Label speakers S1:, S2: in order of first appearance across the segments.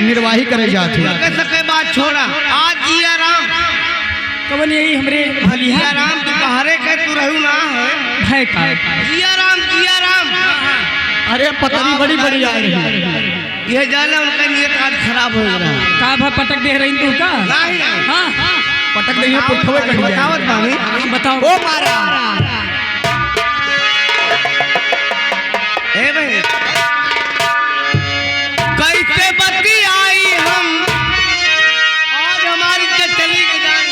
S1: निर्वाही करे जाते
S2: सके बात छोड़ा आज जिया राम
S3: कवन यही हमरे
S2: जिया राम दोपहरे के तू रहू ना है
S3: है का
S2: जिया राम
S1: अरे पतरी बड़ी बड़ी आ रही है
S2: ये जाने उनका नियत आज खराब हो रहा
S3: का भा पटक दे रही तू का
S2: नहीं
S3: हां
S1: पटक देंगे पुठवे कट जाए
S2: बतावत बानी
S3: बताओ
S2: ओ मारा ए भाई कैसे बत्ती आई हम आज हमारी इज्जत चली के जान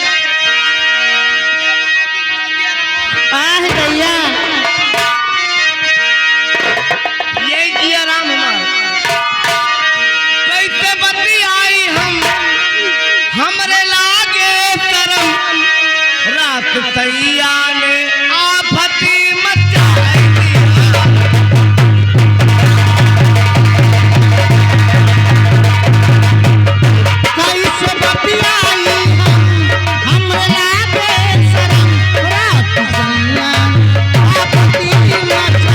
S1: आह भैया
S2: ये जिया राम हमार कैसे बत्ती आई हम हमरे लागे शर्म रात सैया ने आफती मचाई
S1: कैसे बत्ती आई हमरे लागे शरम रात सैया आपत्ति मचाई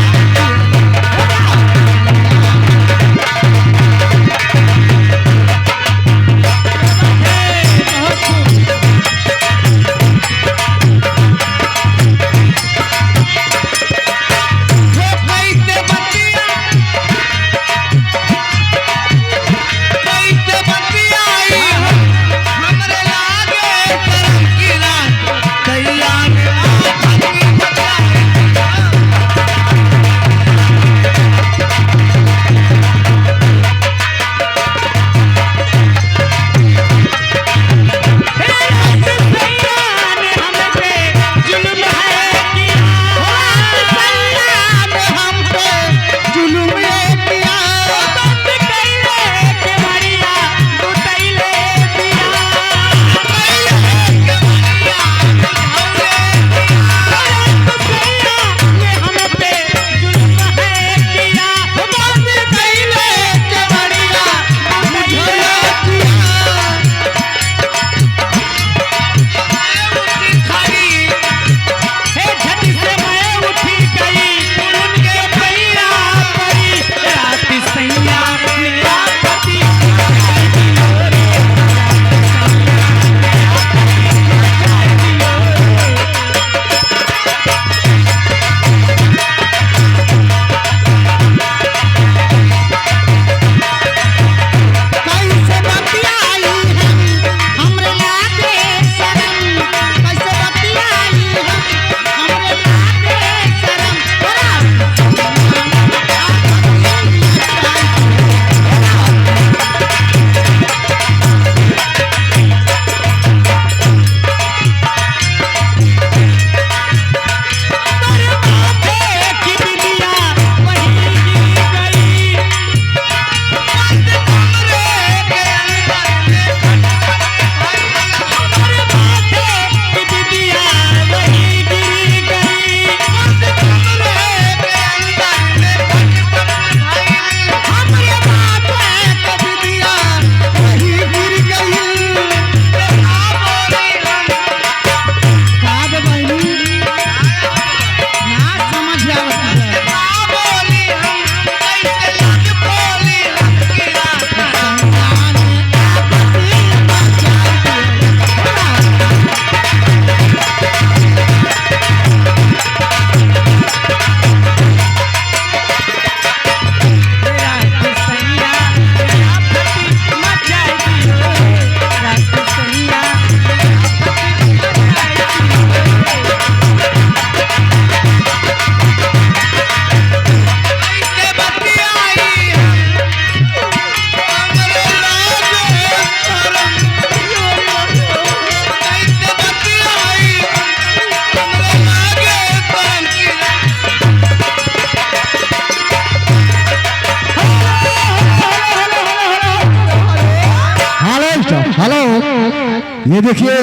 S4: ये देखिए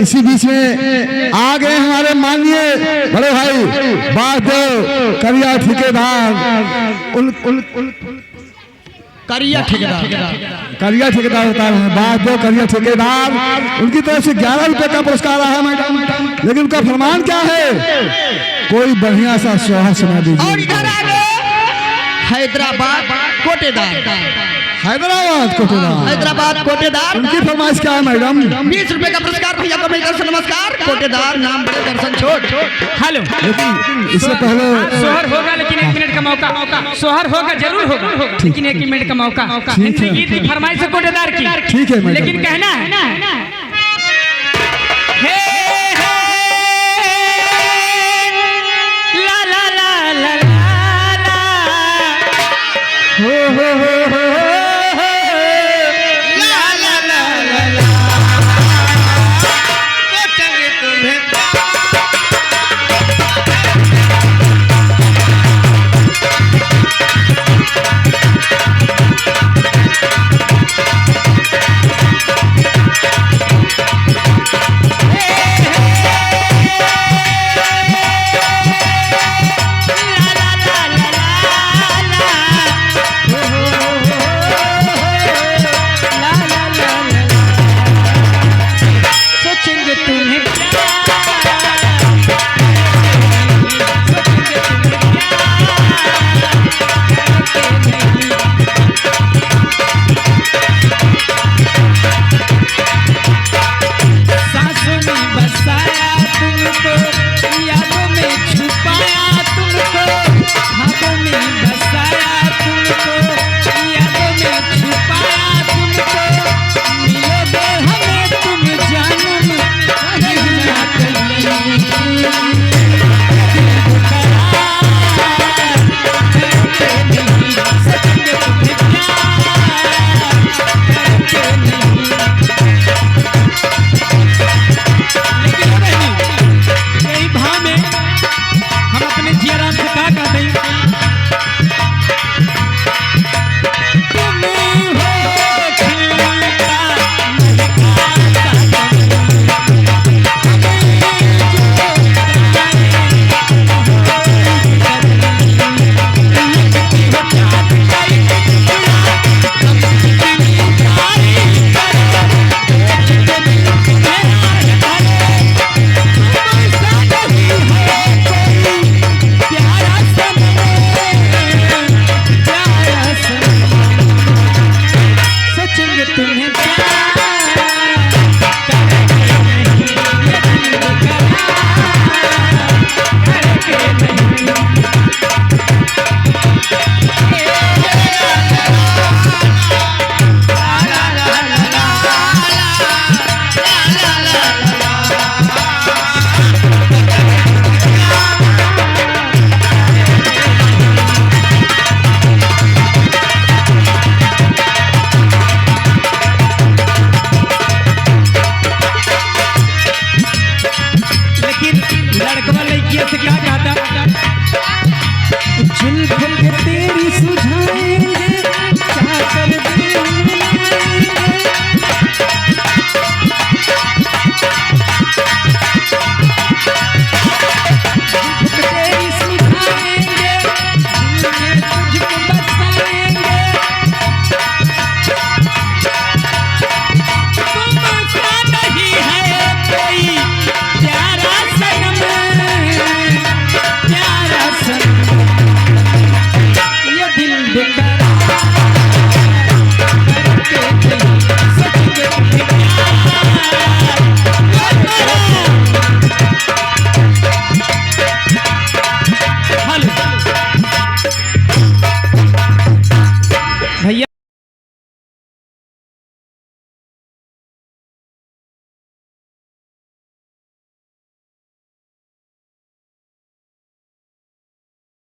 S4: इसी बीच में आ गए हमारे माननीय बड़े भाई बासदेव करिया ठेकेदार
S1: करिया ठेकेदार
S4: बता रहे हैं बासदेव करिया ठेकेदार। उनकी तरफ से 11 रुपए का पुरस्कार आया मैडम, लेकिन उनका फरमान क्या है, कोई बढ़िया सा सोहा सुना दीजिए।
S1: और इधर आ गए हैदराबाद कोटेदार
S4: हैदराबाद कोटेदार।
S1: हैदराबाद कोटेदार।
S4: उनकी फरमाइश क्या है मैडम?
S1: 20 रुपए का पुरस्कार भैया को मिलकर से नमस्कार। कोटेदार नाम बड़े दर्शन छोड़।
S3: हेलो
S4: लेकिन इससे पहले
S3: सोहर होगा लेकिन 1 मिनट का मौका। सोहर होगा जरूर होगा लेकिन 1 मिनट का मौका।
S4: ठीक है।
S3: हिंदी गीत की फरमाइश है कोटेदार की।
S4: ठीक है मैडम।
S3: लेकिन कहना है